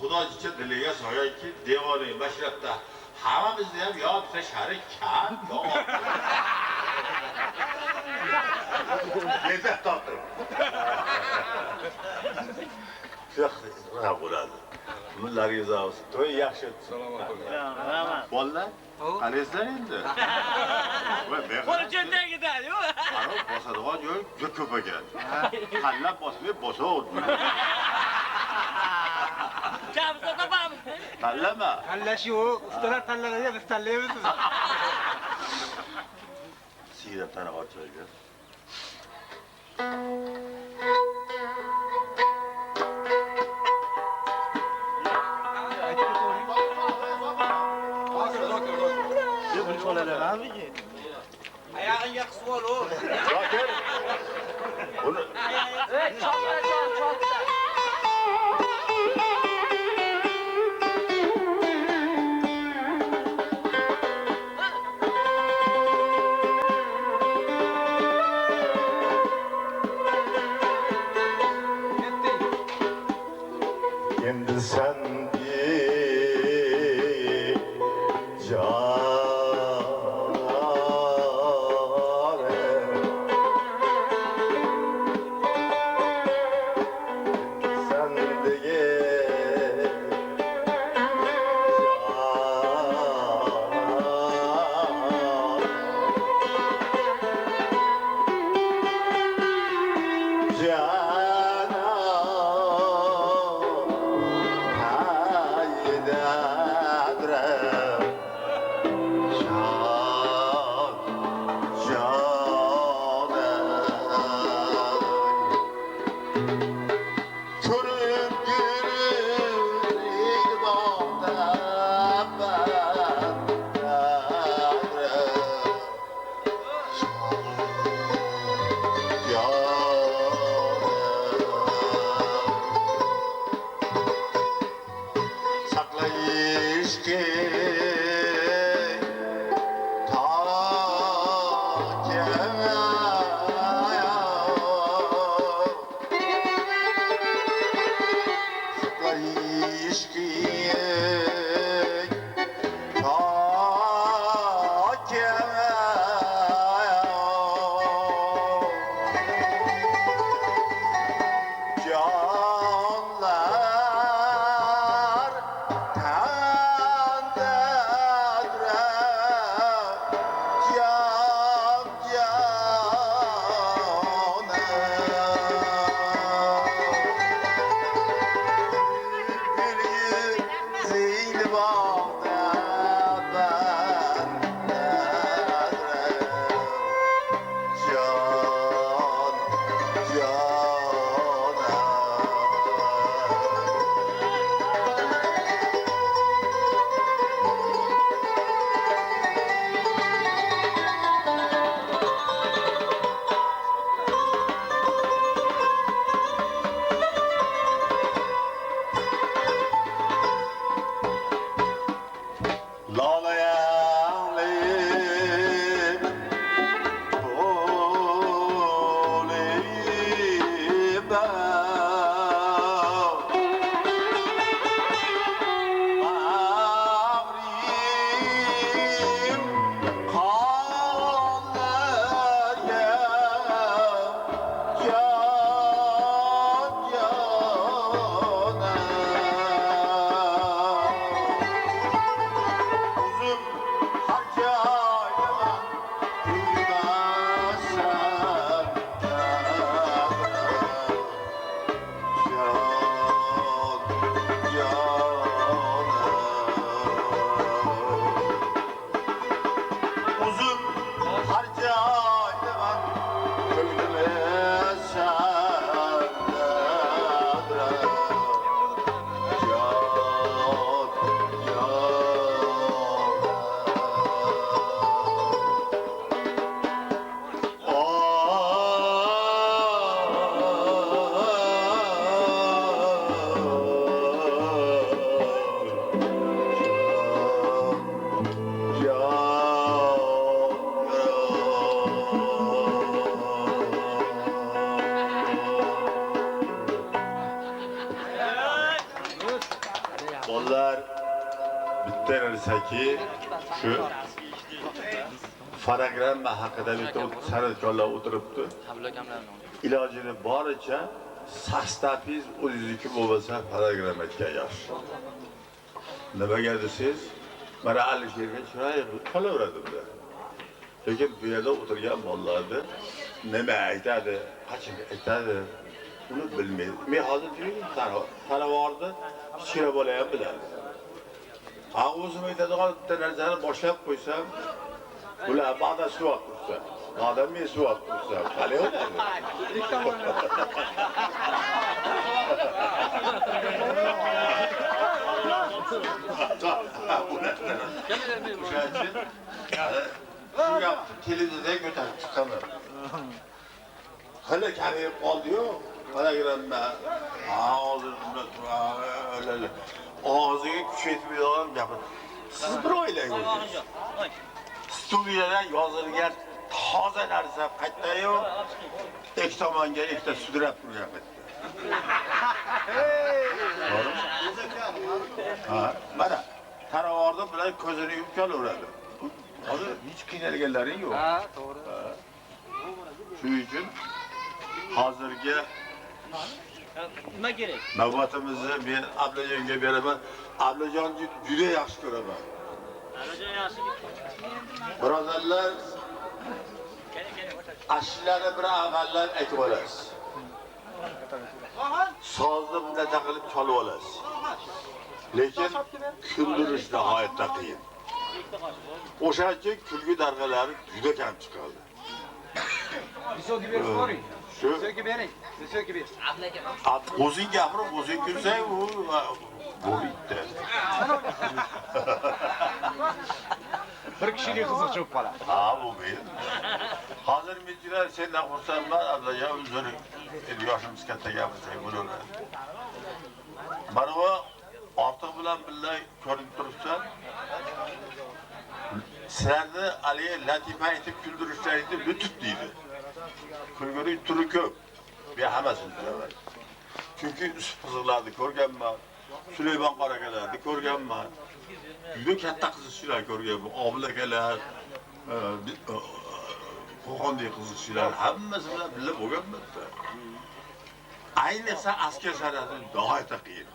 Xudo jicha diliga soyaki devoning basharafda hammamizni ham yo desa shari kam yo. Lezzat topdim. Shuna bo'ladi. Kunlaringiz olsin. To'y yaxshi o'tsin. Salomat bo'ling. Rahmat. Bolalar, qaraysizlar endi. Qo'li cho'ntagiga ketadi-yu. Qaro bosadigan joy juda ko'p ekan. Tanlab bosmay bosaverdi. Kamsa topamiz. Tanlama. Tanlash yo'q, ustalar tanlanadi, biz tanlaymiz. Siyra tanaqot joyga. Ayağınga qisib ol o. Zokir. Uni Chopta. endi sen Onlar bitta narsaki shu fonogramma haqida bitta san'atkorlar o'tiribdi. Ilojini boricha saxstapiz o'zingniki bo'lmasa fonogrammaga yosh. Nimaga desiz? Mana Alisherga chiroyli qolaveradi bular. Lekin bu yerda o'tirgan bolalarni nima aytadi, qachon aytadi, uni bilmaydi. Men hozir tanavorni kichkina bola ham biladi. Ha o'zim aytadigan bitta narsani boshlab qo'ysam, bular ba'da suvat tursa, ba'da men suvat tursam, qalay bo'ladi? Shu gapni televizorda ko'tarib chiqaman. Hali kamib qoldi-yu, fonogramma. Hozir bunday turadi. Og'ziga kuch yetmaydigan gapir. Siz bir o'ylang. Studiyada yozilgan toza narsa qaytda-yu, ikki tomonga ikkita sudrab turgan. Ha, mana taravorda bilan ko'zini yumib qolaveradi. Hozir hech qiynalganlaring yo'q. Ha, to'g'ri. Shuning uchun hozirgi nima kerak? navbatimizni men Ablajonga beraman. Ablajonni juda yaxshi ko'raman. Ablajon yaxshi. Birodarlar, ashulani bir avvallar aytib olasiz. Sozni bunday qilib chalib olasiz. Lekin kuldirish nihoyatda qiyin. O'shaning uchun kulgi darg'alari juda kam chiqadi. Visoki berib qo'ring. Shu Visoki bering. Visoki ber. o'zing gapirib, o'zing kulsang, bu bitta. Bir kishilik qiziq cho'p qoladi. Ha, bu men. Hozir men sendan xursandman, Ablajon, uzr. Yoshimiz katta gapirsak bo'laveradi. Mana bu ortiq bilan birga ko'rinib turibsan. Sizlarni aliye latifa aytib kuldirishlaringizni lutf deydi. Kulguri turi ko'p. Men hammasini bilaman. Chunki Yusuf qiziqlarni ko'rganman, Sulaymon qorakalarni ko'rganman. Juda katta qiziqchilar ko'rganman. Obul akalar, Qo'qondagi qiziqchilar hammasi bilan birga bo'lganman. Ayniqsa askar san'ati nihoyatda qiyin.